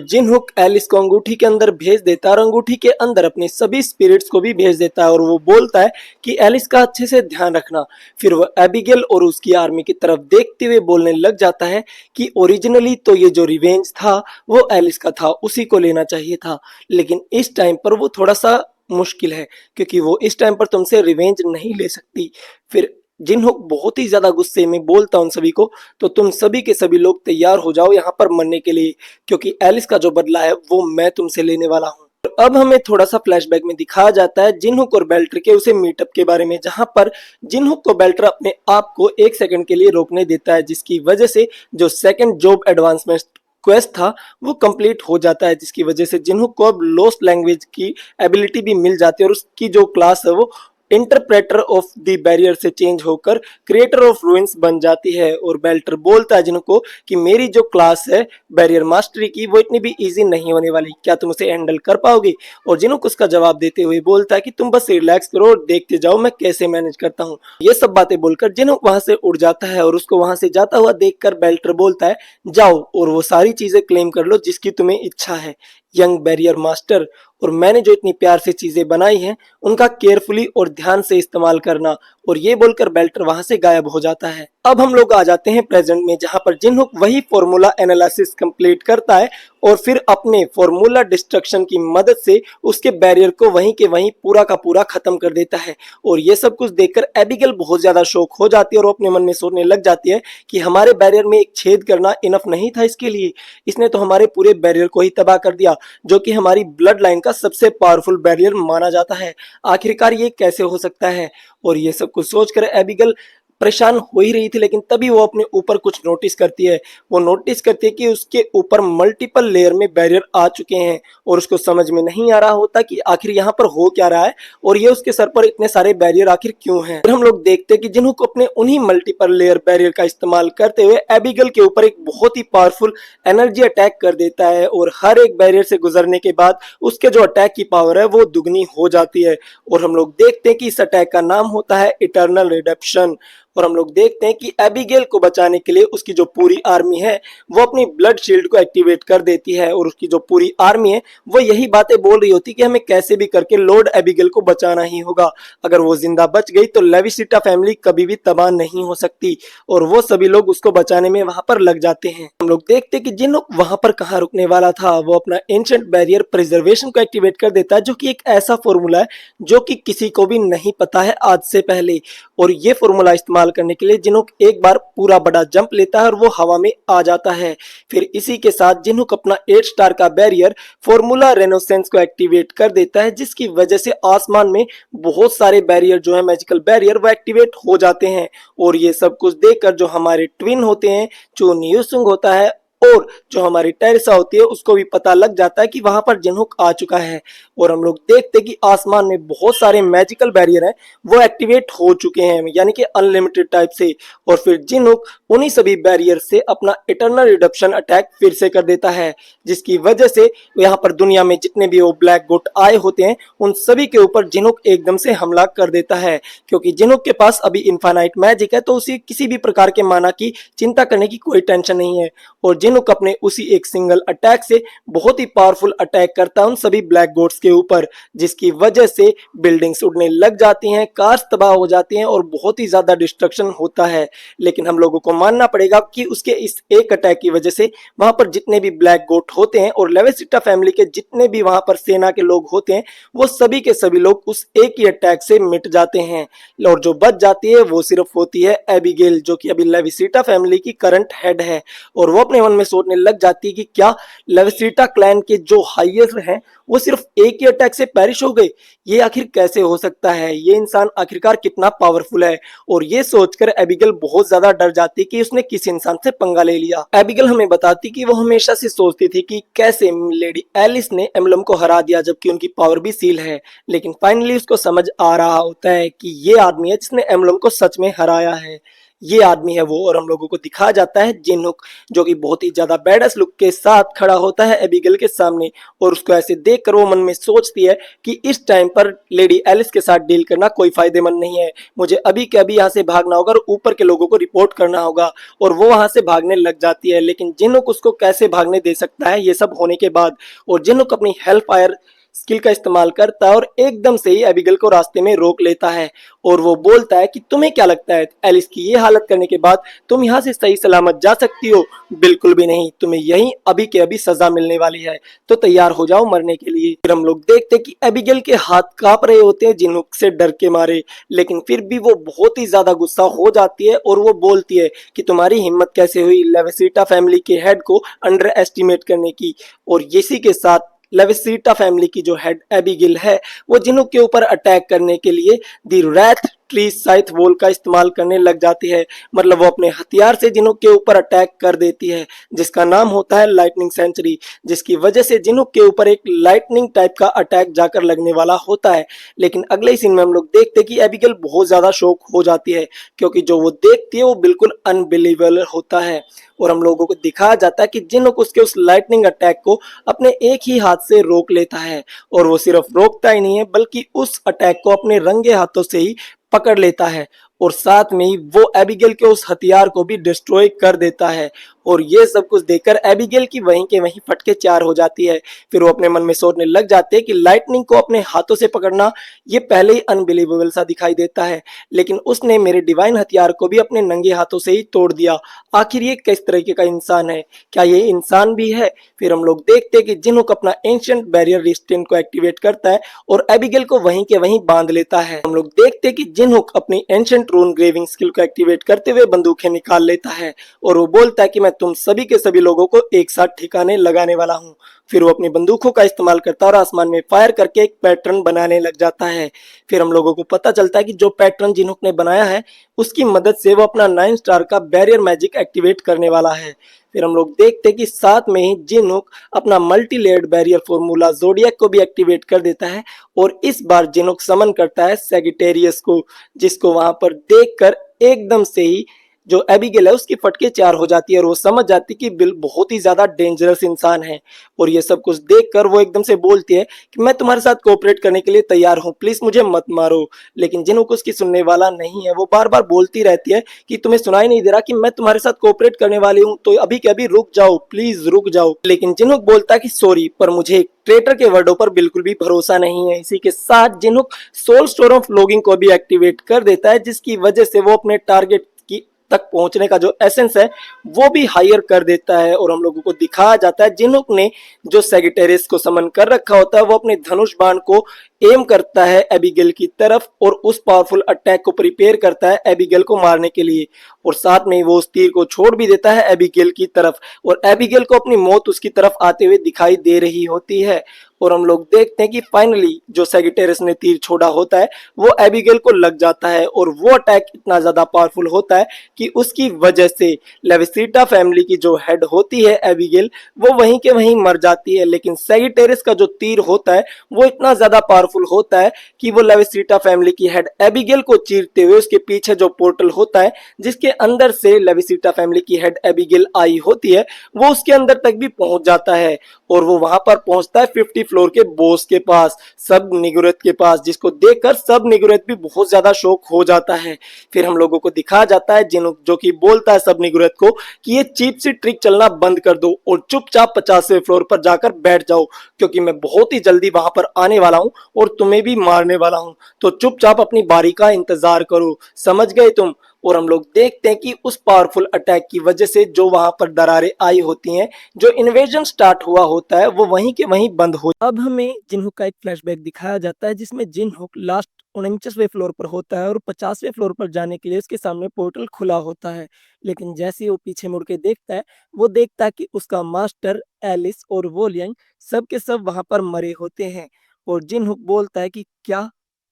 जिनहुक Alice को अंगूठी के अंदर भेज देता है और अंगूठी के अंदर अपने सभी स्पिरिट्स को भी भेज देता है और वो बोलता है कि एलिस का अच्छे से ध्यान रखना। फिर वो एबिगेल और उसकी आर्मी की तरफ देखते हुए बोलने लग जाता है कि ओरिजिनली तो ये जो रिवेंज था वो एलिस का था, उसी को लेना चाहिए था, लेकिन इस टाइम पर वो थोड़ा सा मुश्किल है क्योंकि वो इस टाइम पर तुमसे रिवेंज नहीं ले सकती। फिर जिनहुक बहुत ही ज्यादा गुस्से में बोलता उन सभी को, तो तुम सभी के सभी लोग तैयार हो जाओ यहाँ पर मरने के लिए, क्योंकि एलिस का जो बदला है वो मैं तुमसे लेने वाला हूँ। अब हमें थोड़ा सा फ्लैशबैक में दिखाया जाता है जिनहुक और बेल्टर के उसे मीटअप के बारे में, जहां पर जिनहुक को बेल्टर अपने आप को एक सेकंड के लिए रोकने देता है, जिसकी वजह से जो सेकंड जॉब एडवांसमेंट क्वेस्ट था वो कंप्लीट हो जाता है, जिसकी वजह से जिनहुक को अब लोस्ट लैंग्वेज की एबिलिटी भी मिल जाती है और उसकी जो क्लास है वो इंटरप्रेटर ऑफ द बैरियर से चेंज होकर क्रिएटर ऑफ रूइंस बन जाती है। और बेल्टर बोलता है जिनको कि मेरी जो क्लास है बैरियर मास्टरी की वो इतनी भी इजी नहीं होने वाली, क्या तुम उसे हैंडल कर पाओगे? और जिनको उसका जवाब देते हुए बोलता है कि तुम बस रिलैक्स करो और देखते जाओ मैं कैसे मैनेज करता हूँ। ये सब बातें बोलकर जिनको वहां से उड़ जाता है और उसको वहां से जाता हुआ देखकर बेल्टर बोलता है जाओ और वो सारी चीजें क्लेम कर लो जिसकी तुम्हें इच्छा है यंग बैरियर मास्टर, और मैंने जो इतनी प्यार से चीजें बनाई हैं उनका केयरफुली और ध्यान से इस्तेमाल करना। और ये बोलकर बेल्टर वहां से गायब हो जाता है। अब हम लोग आ जाते हैं प्रेजेंट में, जहां पर जिनहुक वही फॉर्मूला एनालिसिस कंप्लीट करता है और फिर अपने फॉर्मूला डिस्ट्रक्शन की मदद से उसके बैरियर को वहीं के वहीं पूरा का पूरा खत्म कर देता है। और ये सब कुछ देखकर एबिगेल बहुत ज्यादा शौक हो जाती है और वो अपने मन में सोचने लग जाती है कि हमारे बैरियर में एक छेद करना इनफ नहीं था इसके लिए, इसने तो हमारे पूरे बैरियर को ही तबाह कर दिया जो कि हमारी ब्लड लाइन का सबसे पावरफुल बैरियर माना जाता है। आखिरकार ये कैसे हो सकता है? और ये सब कुछ सोचकर एबिगेल परेशान हो ही रही थी, लेकिन तभी वो अपने ऊपर कुछ नोटिस करती है। वो नोटिस करती है कि उसके ऊपर मल्टीपल लेयर में बैरियर आ चुके हैं और उसको समझ में नहीं आ रहा होता कि आखिर यहाँ पर हो क्या रहा है और ये उसके सर पर इतने सारे बैरियर आखिर क्यों हैं। फिर हम लोग देखते हैं कि जिन्हों को अपने उन्हीं मल्टीपल लेयर बैरियर का इस्तेमाल करते हुए एबिगेल के ऊपर एक बहुत ही पावरफुल एनर्जी अटैक कर देता है और हर एक बैरियर से गुजरने के बाद उसके जो अटैक की पावर है वो दुगनी हो जाती है। और हम लोग देखते हैं कि इस अटैक का नाम होता है इटर्नल रिडेम्पशन। और हम लोग देखते हैं कि एबिगेल को बचाने के लिए उसकी जो पूरी आर्मी है वो अपनी ब्लड शील्ड को एक्टिवेट कर देती है और उसकी जो पूरी आर्मी है वो यही बातें बोल रही होती कि हमें कैसे भी करके लॉर्ड एबिगेल को बचाना ही होगा, अगर वो जिंदा बच गई तो लेविसिटा फैमिली कभी भी तबाह नहीं हो सकती। और वो सभी लोग उसको बचाने में वहां पर लग जाते हैं। हम लोग देखते हैं कि जिन लोग वहां पर कहाँ रुकने वाला था वो अपना एंशिएंट बैरियर प्रिजर्वेशन को एक्टिवेट कर देता है, जो कि एक ऐसा फॉर्मूला है जो कि किसी को भी नहीं पता है आज से पहले। और ये फॉर्मूला इस्तेमाल करने के लिए जिनहुक एक बार पूरा बड़ा जंप लेता है और वो हवा में आ जाता है। फिर इसी के साथ जिनहुक अपना 8 स्टार का बैरियर फॉर्मूला रेनोसेंस को एक्टिवेट कर देता है, जिसकी वजह से आसमान में बहुत सारे बैरियर जो है मैजिकल बैरियर वो एक्टिवेट हो जाते हैं। और ये सब कुछ देखकर जो हमारे ट्विन होते हैं, जो न्यूसुंग होता है और जो हमारी टेरेसा होती है, उसको भी पता लग जाता है कि वहां पर जिनहुक आ चुका है। और हम लोग देखते हैं कि आसमान में बहुत सारे मैजिकल बैरियर हैं वो एक्टिवेट हो चुके हैं, यानी कि अनलिमिटेड टाइप से। और फिर जिनहुक उन्हीं सभी बैरियर से अपना इटर्नल रिडम्पशन अटैक फिर से कर देता है, जिसकी वजह से यहाँ पर दुनिया में जितने भी वो ब्लैक गोट आए होते हैं उन सभी के ऊपर जिनहुक एकदम से हमला कर देता है। क्योंकि जिनहुक के पास अभी इनफाइनाइट मैजिक है तो उसे किसी भी प्रकार के माना की चिंता करने की कोई टेंशन नहीं है। और जिनहुक अपने उसी एक सिंगल अटैक से बहुत ही पावरफुल अटैक करता है उन सभी ब्लैक गोट्स के ऊपर, जिसकी वजह से बिल्डिंग्स उड़ने लग जाती हैं, कार्स तबाह हो जाती हैं और बहुत ही ज्यादा डिस्ट्रक्शन होता है। लेकिन हम लोगों को मानना पड़ेगा कि उसके इस एक अटैक की वजह से वहां पर जितने भी ब्लैक गोट होते हैं और लेविसिटा फैमिली के जितने भी वहां पर सेना के लोग होते हैं वो सभी के सभी लोग उस एक ही अटैक से मिट जाते हैं। और जो बच जाती है वो सिर्फ होती है एबिगेल, जो कि अभी लेविसिटा फैमिली की करंट हेड है। और वो अपने मन में सोचने लग जाती है कि क्या लेविसिटा क्लैन के जो हाईएस्ट हैं वो सिर्फ एक ही अटैक से पेरिश हो गए, ये आखिर कैसे हो सकता है, ये इंसान आखिरकार कितना पावरफुल है। और ये सोचकर एबिगेल बहुत ज्यादा डर जाती कि उसने किस इंसान से पंगा ले लिया। एबिगेल हमें बताती कि वो हमेशा से सोचती थी कि कैसे लेडी एलिस ने एम्बलम को हरा दिया जबकि उनकी पावर भी सील है, लेकिन फाइनली उसको समझ आ रहा होता है कि ये आदमी है जिसने एम्बलम को सच में हराया है। ये आदमी है वो। और हम लोगों को दिखाया जाता है जिनहुक जो कि बहुत ही ज्यादा बैडस लुक के साथ खड़ा होता है एबिगेल के सामने, और उसको ऐसे देखकर वो मन में सोचती है कि इस टाइम पर लेडी एलिस के साथ डील करना कोई फायदेमंद नहीं है, मुझे अभी के अभी यहाँ से भागना होगा और ऊपर के लोगों को रिपोर्ट करना होगा। और वो वहां से भागने लग जाती है, लेकिन जिनहुक उसको कैसे भागने दे सकता है ये सब होने के बाद। और जिनहुक अपनी हेल्प फायर स्किल का इस्तेमाल करता है और एकदम से ही एबिगेल को रास्ते में रोक लेता है। और वो बोलता है कि तुम्हें क्या लगता है एलिस की ये हालत करने के बाद तुम यहाँ से सही सलामत जा सकती हो? बिल्कुल भी नहीं, तुम्हें यहीं अभी के अभी सजा मिलने वाली है, तो तैयार हो जाओ मरने के लिए। फिर हम लोग देखते कि एबिगेल के हाथ कांप रहे होते हैं जिनहुक से डर के मारे, लेकिन फिर भी वो बहुत ही ज्यादा गुस्सा हो जाती है और वो बोलती है कि तुम्हारी हिम्मत कैसे हुई लेवेसिटा फैमिली के हेड को अंडर एस्टिमेट करने की। और इसी के साथ लेवेसिटा फैमिली की जो हेड एबिगेल है वो जिनहुक के ऊपर अटैक करने के लिए दी रैथ ट्री साइथ वॉल का इस्तेमाल करने लग जाती है। मतलब वो अपने हथियार से जिनहुक के ऊपर अटैक कर देती है, जिसका नाम होता है लाइटनिंग सेंचुरी, जिसकी वजह से जिनहुक के ऊपर एक लाइटनिंग टाइप का अटैक जाकर लगने वाला होता है। लेकिन अगले ही सीन में हम लोग देखते हैं कि एबिगेल बहुत ज्यादा शॉक हो जाती है, क्योंकि जो वो देखती है वो बिल्कुल अनबिलीवेबल होता है। और हम लोगों को दिखाया जाता है कि जिनहुक उसके उस लाइटनिंग अटैक को अपने एक ही हाथ से रोक लेता है, और वो सिर्फ रोकता ही नहीं है बल्कि उस अटैक को अपने रंगे हाथों से ही पकड़ लेता है, और साथ में ही वो एबिगेल के उस हथियार को भी डिस्ट्रॉय कर देता है। और ये सब कुछ देखकर एबिगेल की वहीं के वहीं फटके चार हो जाती है। फिर वो अपने मन में सोचने लग जाते हैं कि लाइटनिंग को अपने हाथों से पकड़ना ये पहले ही अनबिलीवेबल सा दिखाई देता है, लेकिन उसने मेरे डिवाइन हथियार को भी अपने नंगे हाथों से ही तोड़ दिया। आखिर ये किस तरीके का इंसान है, क्या ये इंसान भी है? फिर हम लोग देखते हैं कि जिनहुक अपना एंशिएंट बैरियर रिस्ट्रेंट को एक्टिवेट करता है और एबिगेल को वहीं के वहीं बांध लेता है। हम लोग देखते हैं कि जिनहुक अपनी एंशिएंट रून ग्रेविंग स्किल को एक्टिवेट करते हुए बंदूकें निकाल लेता है, और वो बोलता है कि मैं तुम सभी के सभी लोगों को एक साथ ठिकाने लगाने वाला हूँ। फिर वो अपनी बंदूकों का इस्तेमाल करता है और आसमान में फायर करके एक पैटर्न बनाने लग जाता है। फिर हम लोगों को पता चलता है कि जो पैटर्न जिनहुक ने बनाया है उसकी मदद से वो अपना 9 स्टार का बैरियर मैजिक एक्टिवेट करने वाला है। फिर हम लोग देखते हैं कि साथ में ही जिनहुक अपना multi layered barrier formula zodiac को भी एक्टिवेट कर देता है, और इस बार जिनहुक समन करता है सैगिटेरियस को, जिसको वहां पर देखकर एकदम से ही जो एबिगेल है उसकी फटके चार हो जाती है, और वो समझ जाती है कि बिल बहुत ही ज्यादा डेंजरस इंसान है। और ये सब कुछ देखकर वो एकदम से बोलती है कि मैं तुम्हारे साथ कोऑपरेट करने के लिए तैयार हूँ, प्लीज मुझे मत मारो। लेकिन जिनहुक उसकी सुनने वाला नहीं है, वो बार बार बोलती रहती है कि तुम्हें सुनाई नहीं दे रहा कि मैं तुम्हारे साथ कोऑपरेट करने वाली हूँ, तो अभी के अभी रुक जाओ, प्लीज रुक जाओ। लेकिन जिनहुक बोलता है कि सॉरी, पर मुझे एक ट्रेटर के वर्डों पर बिल्कुल भी भरोसा नहीं है। इसी के साथ जिनहुक सोल स्टोर ऑफ लॉगिंग को भी एक्टिवेट कर देता है, जिसकी वजह से वो अपने टारगेट की तक पहुंचने का जो एसेंस है वो भी हायर कर देता है। और हम लोगों को दिखाया जाता है जिनहुक ने जो सैगिटेरियस को समन कर रखा होता है वो अपने धनुष बाण को एम करता है एबिगेल की तरफ, और उस पावरफुल अटैक को प्रिपेयर करता है एबिगेल को मारने के लिए। और साथ में वो उस तीर को छोड़ भी देता है एबिगेल की तरफ, और एबिगेल को अपनी मौत उसकी तरफ आते हुए दिखाई दे रही होती है। और हम लोग देखते हैं कि फाइनली जो सैगिटेरियस ने तीर छोड़ा होता है वो एबिगेल को लग जाता है, और वो अटैक इतना ज्यादा पावरफुल होता है कि उसकी वजह से लेविसिटा फैमिली की जो हेड होती है एबिगेल, वो वहीं के वहीं मर जाती है। लेकिन सैगिटेरियस का जो तीर होता है वो इतना ज्यादा पावरफुल होता है कि वो लेविसिटा फैमिली की हेड एबिगेल को चीरते हुए उसके पीछे जो पोर्टल होता है जिसके अंदर से लेविसिटा फैमिली की हेड एबिगेल आई होती है वो उसके अंदर तक भी पहुंच जाता है। और वो वहां पर पहुंचता है 50 फ्लोर के बॉस के पास, सब निगुरत के पास, जिसको देखकर सब निगुरत भी बहुत ज्यादा शौक हो जाता है। फिर हम लोगों को दिखाया जाता है जिन जो कि बोलता है सब निगुरत को कि ये चीप सी ट्रिक चलना बंद कर दो और चुपचाप 50वें फ्लोर पर जाकर बैठ जाओ, क्योंकि मैं बहुत ही जल्दी वहां पर आने वाला हूं और तुम्हें भी मारने वाला हूं, तो चुपचाप अपनी बारी का इंतजार करो, समझ गए तुम? और हम लोग देखते हैं कि उस पावरफुल अटैक की वजह से जो वहां पर दरारें आई होती हैं, जो इन्वेजन स्टार्ट हुआ होता है वो वहीं के वहीं बंद हो। अब हमें जिनहुक का एक फ्लैशबैक दिखाया जाता है जिसमें जिनहुक लास्ट 49वें फ्लोर पर होता है और 50वें फ्लोर पर जाने के लिए उसके सामने पोर्टल खुला होता है। लेकिन जैसे ही वो पीछे मुड़ के देखता है वो देखता है कि उसका मास्टर एलिस और वोलियन सब के सब वहां पर मरे होते हैं। और जिनहुक बोलता है कि क्या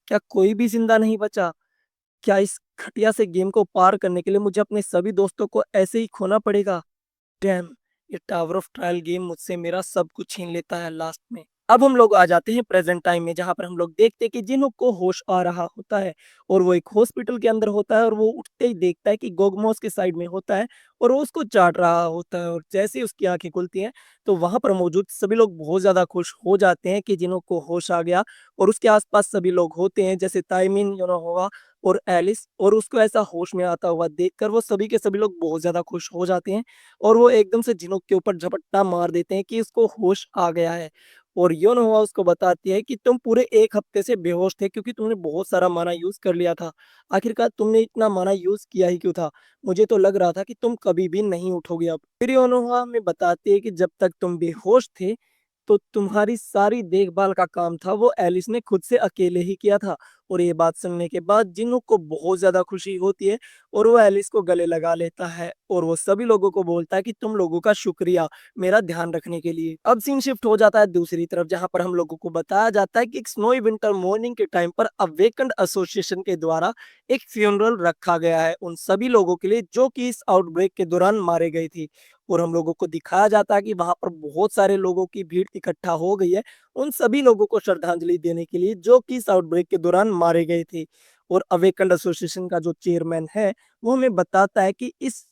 क्या कोई भी जिंदा नहीं बचा? क्या इस घटिया से गेम को पार करने के लिए मुझे अपने सभी दोस्तों को ऐसे ही खोना पड़ेगा? डैम! ये टावर ऑफ ट्रायल गेम मुझसे मेरा सब कुछ छीन लेता है लास्ट में। अब हम लोग आ जाते हैं प्रेज़ेंट टाइम में, जहाँ पर हम लोग देखते हैं कि जिन्हों को होश आ रहा होता है और वो एक हॉस्पिटल के अंदर होता है और वो उठते ही देखता है कि गोगमोस के साइड में होता है और वो उसको चाट रहा होता है, और जैसे ही उसकी आँखें खुलती हैं, तो वहाँ पर मौजूद सभी लोग बहुत ज़्यादा खुश हो जाते हैं कि जिन्हों को होश आ गया, और उसके आस-पास सभी लोग होते हैं, जैसे ताइमिन हुआ और एलिस, और उसको ऐसा होश में आता हुआ देखकर वो सभी के सभी लोग बहुत ज़्यादा खुश हो जाते हैं, और वो एकदम से जिन्हों के ऊपर झपट्टा मार देते हैं कि इसको होश आ गया है। और योनोवा उसको बताती है कि तुम पूरे 1 हफ्ते से बेहोश थे क्योंकि तुमने बहुत सारा माना यूज़ कर लिया था। आखिरकार तुमने इतना माना यूज़ किया ही क्यों था? मुझे तो लग रहा था कि तुम कभी भी नहीं उठोगे अब। फिर योनोहा हमें बताती है कि जब तक तुम बेहोश थे, तो तुम्हारी सारी देखभाल का काम था वो एलिस ने खुद से अकेले ही किया था। और ये बात सुनने के बाद जिन्हों को बहुत ज़्यादा खुशी होती है, और वो एलिस को गले लगा लेता है और वो सभी लोगों को बोलता है कि तुम लोगों का शुक्रिया मेरा ध्यान रखने के लिए। अब सीन शिफ्ट हो जाता है दूसरी तरफ, जहाँ पर हम लोगों को बताया जाता है कि एक स्नोई विंटर मॉर्निंग के टाइम पर अवेकन्ड एसोसिएशन के द्वारा एक फ्यूनरल रखा गया है उन सभी लोगों के लिए जो कि इस आउटब्रेक के दौरान मारे गए थे। और हम लोगों को दिखाया जाता है कि वहाँ पर बहुत सारे लोगों की भीड़ इकट्ठा हो गई है, उन सभी लोगों को श्रद्धांजलि देने के लिए जो कि इस आउटब्रेक के दौरान मारे गए थे। और अवेकन्ड एसोसिएशन का जो चेयरमैन है, वो हमें बताता है कि इस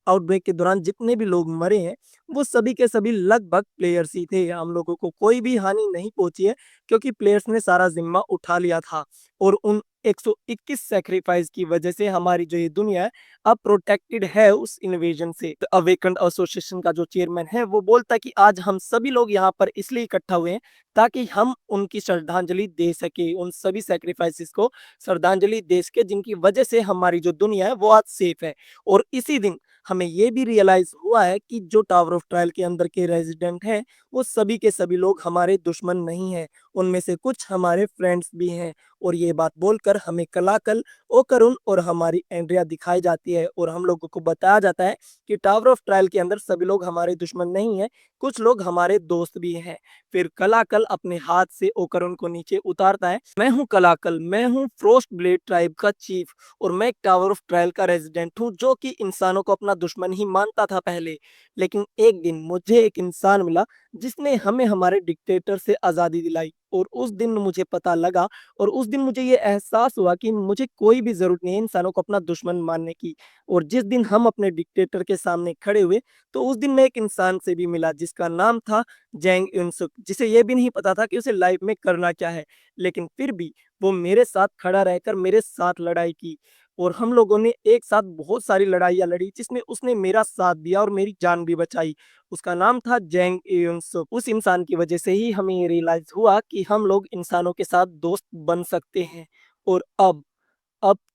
आउटब्रेक के दौरान जितने भी लोग मरे हैं, वो सभी के सभी लगभग प्लेयर्स ही थे। हम लोगों को कोई भी हानि नहीं पहुँची है क्योंकि प्लेयर्स ने सारा ज़िम्मा उठा लिया था, और उन 121 सैक्रिफाइस की वजह से हमारी जो ये दुनिया है, अब प्रोटेक्टेड है उस इन्वेजन से। तो अवेकन्ड एसोसिएशन का जो चेयरमैन है, वो बोलता है कि आज हम सभी लोग यहाँ पर इसलिए इकट्ठा हुए हैं ताकि हम उनकी श्रद्धांजलि दे सकें, उन सभी सैक्रिफाइसेस को श्रद्धांजलि दे सकें जिनकी वजह से हमारी जो दुनिया है वो आज सेफ है। और इसी दिन हमें ये भी रियलाइज़ हुआ है कि जो टावर ऑफ ट्रायल के अंदर के रेज़िडेंट हैं, वो सभी के सभी लोग हमारे दुश्मन नहीं हैं, उनमें से कुछ हमारे फ्रेंड्स भी हैं। और ये बात बोलकर हमें कलाकल, ओकरुन और हमारी एंड्रिया दिखाई जाती है, और हम लोगों को बताया जाता है कि टावर ऑफ ट्रायल के अंदर सभी लोग हमारे दुश्मन नहीं हैं, कुछ लोग हमारे दोस्त भी हैं। फिर कलाकल अपने हाथ से ओकरुन को नीचे उतारता है। मैं हूँ कलाकल, मैं हूँ फ्रोस्ट ब्लेड ट्राइब का चीफ, और मैं एक टावर ऑफ ट्रायल का रेजिडेंट हूँ जो कि इंसानों को अपना दुश्मन ही मानता था पहले। लेकिन एक दिन मुझे एक इंसान मिला जिसने हमें हमारे डिक्टेटर से आज़ादी दिलाई, और उस दिन मुझे पता लगा, और उस दिन मुझे ये एहसास हुआ कि मुझे कोई भी ज़रूरत नहीं है इंसानों को अपना दुश्मन मानने की। और जिस दिन हम अपने डिक्टेटर के सामने खड़े हुए, तो उस दिन मैं एक इंसान से भी मिला जिसका नाम था जैंग युनसुक, जिसे ये भी नहीं पता था कि उसे लाइफ में करना क्या है। लेकिन फिर भी वो मेरे साथ खड़ा रहकर मेरे साथ लड़ाई की, और हम लोगों ने एक साथ बहुत सारी लड़ाइयाँ लड़ी जिसमें उसने मेरा साथ दिया और मेरी जान भी बचाई। उसका नाम था जैंग युनसुक। उस इंसान की वजह से ही हमें ये रियलाइज़ हुआ कि हम लोग इंसानों के साथ दोस्त बन सकते हैं। और अब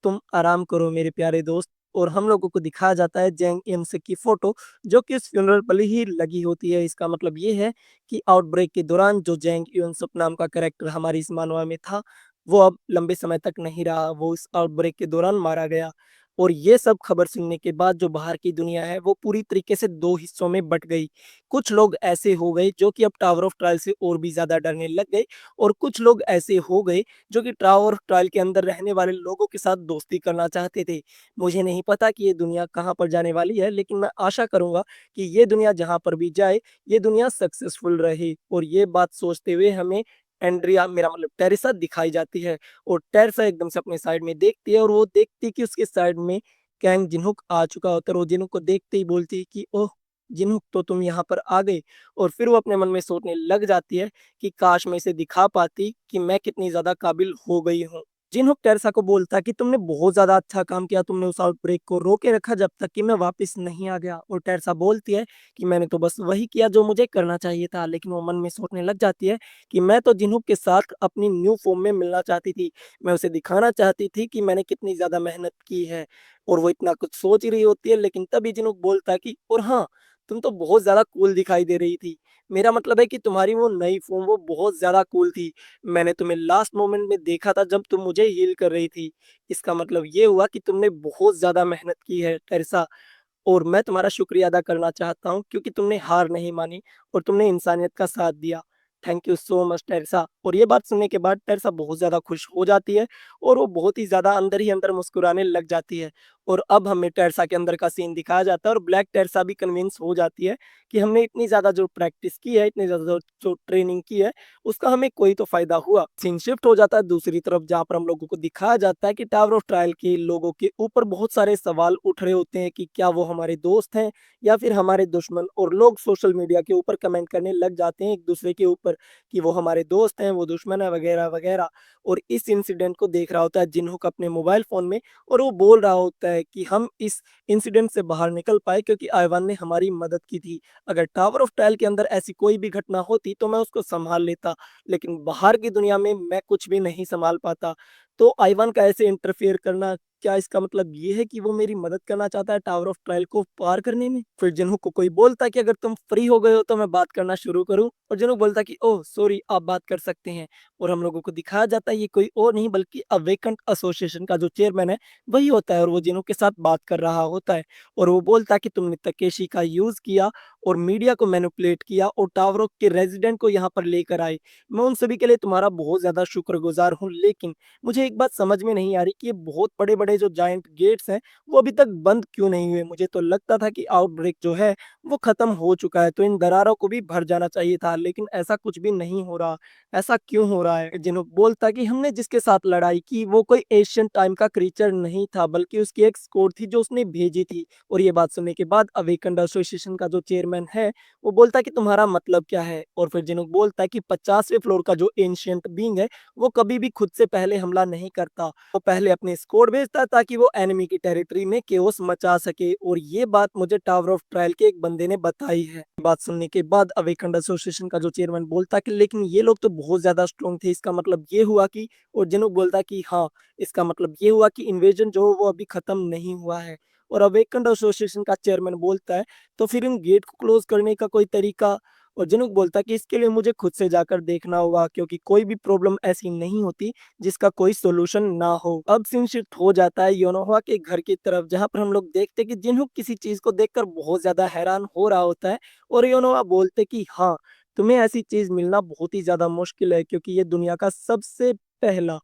तुम आराम करो मेरे प्यारे दोस्त। और हम लोगों को दिखाया जाता है जैंग एम्स की फोटो जो कि उस फ्यूनरल पर ही लगी होती है। इसका मतलब ये है कि आउटब्रेक के दौरान जो जैंग यूनसुक नाम का कैरेक्टर हमारी इस मानवा में था, वो अब लंबे समय तक नहीं रहा, वो इस आउटब्रेक के दौरान मारा गया। और ये सब खबर सुनने के बाद जो बाहर की दुनिया है वो पूरी तरीके से 2 हिस्सों में बँट गई। कुछ लोग ऐसे हो गए जो कि अब टावर ऑफ ट्रायल से और भी ज़्यादा डरने लग गए, और कुछ लोग ऐसे हो गए जो कि टावर ऑफ ट्रायल के अंदर रहने वाले लोगों के साथ दोस्ती करना चाहते थे। मुझे नहीं पता कि ये दुनिया कहाँ पर जाने वाली है, लेकिन मैं आशा करूँगा कि ये दुनिया जहाँ पर भी जाए, ये दुनिया सक्सेसफुल रहे। और ये बात सोचते हुए हमें एंड्रिया, मेरा मतलब टेरेसा, दिखाई जाती है, और टेरेसा एकदम से अपने साइड में देखती है, और वो देखती है कि उसके साइड में कैंग जिन्हुक आ चुका होता है, और वो जिन्हुक को देखते ही बोलती है कि ओह! जिन्हुक, तो तुम यहाँ पर आ गए। और फिर वो अपने मन में सोचने लग जाती है कि काश मैं इसे दिखा पाती कि मैं कितनी ज़्यादा काबिल हो गई हूँ। जिनहुक टेरेसा को बोलता है कि तुमने बहुत ज़्यादा अच्छा काम किया, तुमने उस आउटब्रेक को रोके रखा जब तक कि मैं वापस नहीं आ गया। और टेरेसा बोलती है कि मैंने तो बस वही किया जो मुझे करना चाहिए था, लेकिन वो मन में सोचने लग जाती है कि मैं तो जिनहुक के साथ अपनी न्यू फ़ॉर्म में मिलना चाहती थी। मैं उसे दिखाना चाहती थी कि मैंने कितनी ज़्यादा मेहनत की है। और वो इतना कुछ सोच ही रही होती है, लेकिन तभी जिनहुक बोलता है कि और हाँ, तुम तो बहुत ज़्यादा कूल दिखाई दे रही थी। मेरा मतलब है कि तुम्हारी वो नई फ़ॉर्म वो बहुत ज़्यादा कूल थी। मैंने तुम्हें लास्ट मोमेंट में देखा था जब तुम मुझे हील कर रही थी। इसका मतलब ये हुआ कि तुमने बहुत ज़्यादा मेहनत की है टेरेसा, और मैं तुम्हारा शुक्रिया अदा करना चाहता हूँ क्योंकि तुमने हार नहीं मानी और तुमने इंसानियत का साथ दिया। Thank you so much Teresa. और ये बात सुनने के बाद टेरेसा बहुत ज़्यादा खुश हो जाती है, और वो बहुत ही ज़्यादा अंदर ही अंदर मुस्कुराने लग जाती है। और अब हमें टेरसा के अंदर का सीन दिखाया जाता है और ब्लैक टेरसा भी कन्विंस हो जाती है कि हमने इतनी ज़्यादा जो प्रैक्टिस की है, इतनी ज़्यादा जो ट्रेनिंग की है, उसका हमें कोई तो फ़ायदा हुआ। सीन शिफ्ट हो जाता है दूसरी तरफ जहाँ पर हम लोगों को दिखाया जाता है कि टावर ऑफ ट्रायल के लोगों के ऊपर बहुत सारे सवाल उठ रहे होते हैं कि क्या वो हमारे दोस्त हैं या फिर हमारे दुश्मन, और लोग सोशल मीडिया के ऊपर कमेंट करने लग जाते हैं एक-दूसरे के ऊपर कि वो हमारे दोस्त हैं, वो दुश्मन है वगैरह-वगैरह। और इस इंसिडेंट को देख रहा होता है जिन्होंक अपने मोबाइल फ़ोन में, और वो बोल रहा होता है कि हम इस इंसिडेंट से बाहर निकल पाए क्योंकि आइवान ने हमारी मदद की थी। अगर टावर ऑफ ट्रायल के अंदर ऐसी कोई भी घटना होती तो मैं उसको सँभाल लेता, लेकिन बाहर की दुनिया में मैं कुछ भी नहीं सँभाल पाता। तो आइवान का ऐसे इंटरफेयर करना, क्या इसका मतलब ये है कि वो मेरी मदद करना चाहता है टावर ऑफ ट्रायल को पार करने में? फिर जिन्हों को कोई बोलता है कि अगर तुम फ्री हो गए हो तो मैं बात करना शुरू करूँ, और जिन्हों बोलता है कि ओह! सॉरी, आप बात कर सकते हैं। और हम लोगों को दिखाया जाता है ये कोई और नहीं बल्कि अवेकेंट एसोसिएशन का जो चेयरमैन है वही होता है, और वो जिन्हों के साथ बात कर रहा होता है। और वो बोलता है कि तुमने तकेशी का यूज़ किया और मीडिया को मैनिपुलेट किया और टावरों के रेज़िडेंट को यहाँ पर लेकर आए। मैं उन सभी के लिए तुम्हारा बहुत ज़्यादा शुक्रगुज़ार हूँ, लेकिन मुझे एक बात समझ में नहीं आ रही कि ये बहुत बड़े-बड़े जो जायंट गेट्स हैं, वो अभी तक बंद क्यों नहीं हुए? मुझे तो लगता था कि आउटब्रेक जो है, वो ख़त्म हो चुका है, तो इन दरारों को भी भर जाना चाहिए था, लेकिन ऐसा कुछ भी नहीं हो रहा। ऐसा क्यों हो रहा है? जिन्हों बोलता कि हमने जिसके साथ लड़ाई की, वो कोई एशियन टाइम का क्रीचर नहीं था, बल्कि उसकी एक स्क्वाड थी जो उसने भेजी थी। और ये बात सुनने के बाद अवेकन्ड एसोसिएशन का जो चेयरमैन है, वो बोलता है कि तुम्हारा मतलब क्या है? और फिर जिन्हों बोलता है कि 50वें फ्लोर का जो एन्शिएंट बीइंग है, वो कभी भी खुद से पहले हमला नहीं करता। वो पहले अपनी स्क्वाड भेजता है ताकि वो एनिमी की टेरिटरी में केओस मचा सके, और ये बात मुझे टावर ऑफ ट्रायल के एक बंदे ने बताई है। बात सुनने के बाद अवेकन्ड एसोसिएशन का जो चेयरमैन बोलता है कि लेकिन ये लोग तो बहुत ज़्यादा स्ट्रॉन्ग थे, इसका मतलब ये हुआ कि, और जिन्हों बोलता है कि हाँ, इसका मतलब ये हुआ कि इन्वेजन जो वो अभी खत्म नहीं हुआ है। और अवेकन्ड एसोसिएशन का चेयरमैन बोलता है, तो फिर इन गेट को क्लोज़ करने का कोई तरीका? और जिन्हों बोलता है कि इसके लिए मुझे खुद से जाकर देखना होगा क्योंकि कोई भी प्रॉब्लम ऐसी नहीं होती जिसका कोई सॉल्यूशन ना हो। अब सीन शिफ्ट हो जाता है योनोहा के घर की तरफ जहाँ पर हम लोग देखते हैं कि जिन्हों किसी चीज़ को देखकर बहुत ज़्यादा हैरान हो रहा होता है, और योनोहा बोलते कि हाँ, तुम्हें ऐसी चीज़ मिलना बहुत ही ज़्यादा मुश्किल है क्योंकि ये दुनिया का सबसे पहला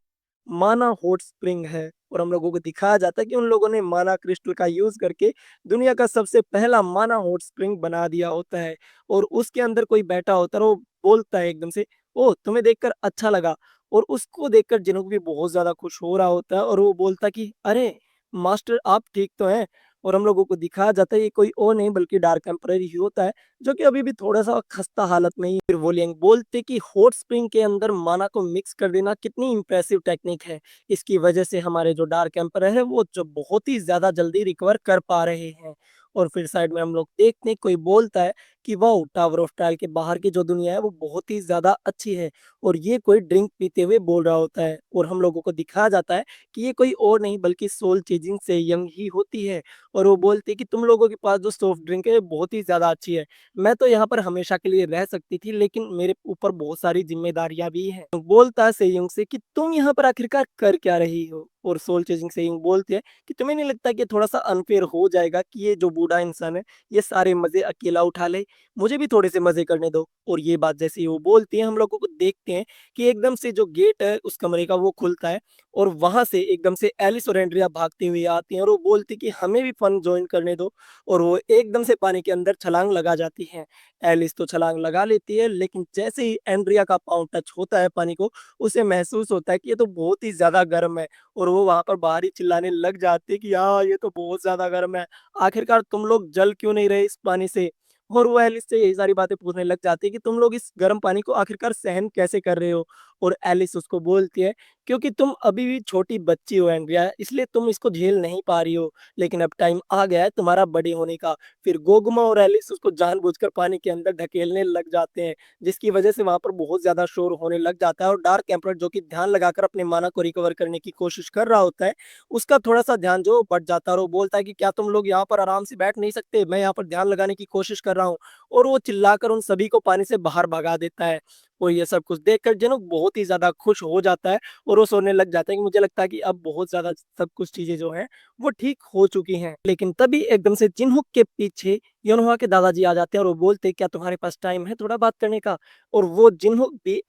माना हॉट स्प्रिंग है। और हम लोगों को दिखाया जाता है कि उन लोगों ने माना क्रिस्टल का यूज़ करके दुनिया का सबसे पहला माना हॉट स्प्रिंग बना दिया होता है, और उसके अंदर कोई बैठा होता है और वो बोलता है एकदम से, ओह! तुम्हें देखकर अच्छा लगा। और उसको देखकर जिन्हों भी बहुत ज़्यादा खुश हो रहा होता है, और वो बोलता है कि अरे! मास्टर, आप ठीक तो हैं? और हम लोगों को दिखाया जाता है ये कोई और नहीं बल्कि डार्क एम्परर ही होता है, जो कि अभी भी थोड़ा-सा खस्ता हालत में ही। फिर वोलियंग बोलते कि हॉट स्प्रिंग के अंदर माना को मिक्स कर देना कितनी इम्प्रेसिव टेक्निक है। इसकी वजह से हमारे जो डार्क एम्परर है वो जो बहुत ही ज़्यादा जल्दी रिकवर कर पा रहे हैं। और फिर साइड में हम लोग देखते हैं कोई बोलता है कि वाओ! टावर ऑफ ट्रायल के बाहर की जो दुनिया है वो बहुत ही ज़्यादा अच्छी है, और ये कोई ड्रिंक पीते हुए बोल रहा होता है, और हम लोगों को दिखाया जाता है कि ये कोई और नहीं बल्कि सोल चेजिंग से यंग ही होती है। और वो बोलती है कि तुम लोगों के पास जो सॉफ्ट ड्रिंक है बहुत ही ज़्यादा अच्छी है। मैं तो यहाँ पर हमेशा के लिए रह सकती थी, लेकिन मेरे ऊपर बहुत सारी ज़िम्मेदारियाँ भी हैं। तो बोलता है सेयुंग से कि तुम यहाँ पर आखिरकार कर क्या रही हो? और सोल चेजिंग सेयुंग बोलती है कि तुम्हें नहीं लगता कि ये थोड़ा-सा अनफ़ेयर हो जाएगा कि ये जो बूढ़ा इंसान है, ये सारे मज़े अकेला उठा ले? मुझे भी थोड़े से मज़े करने दो। और ये बात जैसे ही वो बोलती है, हम लोगों को देखते हैं कि एकदम से जो गेट है उस कमरे का वो खुलता है, और वहाँ से एकदम से एलिस और एंड्रिया भागती हुई आती हैं, और वो बोलती कि हमें भी फन जॉइन करने दो, और वो एकदम से पानी के अंदर छलांग लगा जाती हैं। एलिस तो छलांग लगा लेती है, लेकिन जैसे ही एंड्रिया का पाँव टच होता है पानी को, उसे महसूस होता है कि ये तो बहुत ही ज़्यादा गर्म है, और वो वहाँ पर बाहर ही चिल्लाने लग जाती है कि हाँ, ये तो बहुत ज़्यादा गर्म है। आखिरकार तुम लोग जल क्यों नहीं रहे इस पानी से? और वो एलिस से यही सारी बातें पूछने लग जाती है कि तुम लोग इस गर्म पानी को आखिरकार सहन कैसे कर रहे हो? और एलिस उसको बोलती है, क्योंकि तुम अभी भी छोटी बच्ची हो एंड्रिया, इसलिए तुम इसको झेल नहीं पा रही हो, लेकिन अब टाइम आ गया है तुम्हारा बड़े होने का। फिर गोगुमा और एलिस उसको जानबूझकर पानी के अंदर ढकेलने लग जाते हैं, जिसकी वजह से वहाँ पर बहुत ज़्यादा शोर होने लग जाता है, और डार्क एम्परर जो कि ध्यान लगाकर अपने माना को रिकवर करने की कोशिश कर रहा होता है, उसका थोड़ा-सा ध्यान जो बढ़ जाता है, और वो बोलता है कि क्या तुम लोग यहाँ पर आराम से बैठ नहीं सकते? मैं यहाँ पर ध्यान लगाने की कोशिश कर रहा रहा हूँ और वो चिल्लाकर उन सभी को पानी से बाहर भगा देता है। और ये सब कुछ देखकर जिन्हों बहुत ही ज़्यादा खुश हो जाता है और वो सोचने लग जाता है कि मुझे लगता है कि अब बहुत ज़्यादा सब कुछ चीज़ें जो हैं वो ठीक हो चुकी हैं। लेकिन तभी एकदम से जिन्हों के पीछे योनोहा के दादाजी आ जाते हैं और वो बोलते हैं, क्या तुम्हारे पास टाइम है थोड़ा बात करने का? और वो जिन्हों भी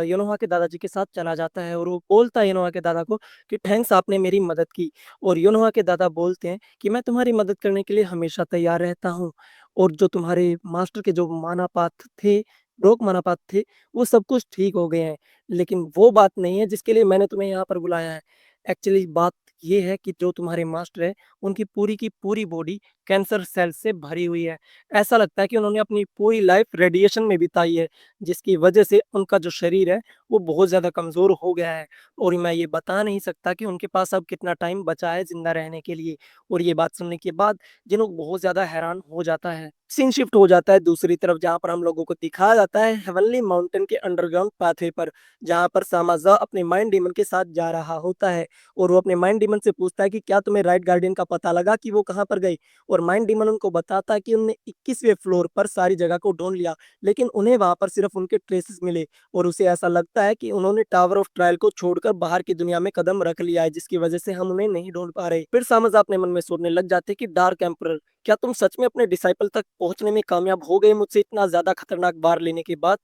योनोहा के दादाजी के साथ चला जाता है और वो बोलता है योनोहा के दादा को कि थैंक्स, आपने मेरी मदद की। और योनोहा के दादा बोलते हैं कि मैं तुम्हारी मदद करने के लिए हमेशा तैयार रहता हूँ और जो तुम्हारे मास्टर के जो मानापात थे, रोग मानापात थे, वो सब कुछ ठीक हो गए हैं। लेकिन वो बात नहीं है जिसके लिए मैंने तुम्हें यहाँ पर बुलाया है। एक्चुअली बात ये है कि जो तुम्हारे मास्टर हैं, उनकी पूरी की पूरी बॉडी कैंसर सेल से भरी हुई है। ऐसा लगता है कि उन्होंने अपनी पूरी लाइफ रेडिएशन में बिताई है, जिसकी वजह से उनका जो शरीर है, वो बहुत ज़्यादा कमज़ोर हो गया है और मैं ये बता नहीं सकता कि उनके पास अब कितना टाइम बचा है ज़िंदा रहने के लिए। और ये बात सुनने के बाद जिन्हों बहुत ज़्यादा हैरान हो जाता है। सीन शिफ्ट हो जाता है दूसरी तरफ, जहाँ पर हम लोगों को दिखाया जाता है हेवनली माउंटेन के अंडरग्राउंड पाथवे पर, जहाँ पर सामाज़ा अपने माइंड डीमन के साथ जा रहा होता है और वो अपने माइंड डीमन से पूछता है कि क्या तुम्हें राइट गार्डियन का पता लगा कि वो कहाँ पर गई? और माइंड डीमन उनको बताता है कि उन्होंने 21वें फ्लोर पर सारी जगह को ढूँढ लिया, लेकिन उन्हें वहाँ पर सिर्फ़ उनके ट्रेसेस मिले और उसे ऐसा लगता है कि उन्होंने टावर ऑफ ट्रायल को छोड़कर बाहर की दुनिया में कदम रख लिया है, जिसकी वजह से हम उन्हें नहीं ढूँढ पा रहे। फिर सामाज़ा अपने मन में सोचने लग जाते हैं कि डार्क एम्परर, क्या तुम सच में अपने डिसाइपल तक पहुँचने में कामयाब हो गए मुझसे इतना ज़्यादा खतरनाक वार लेने के बाद?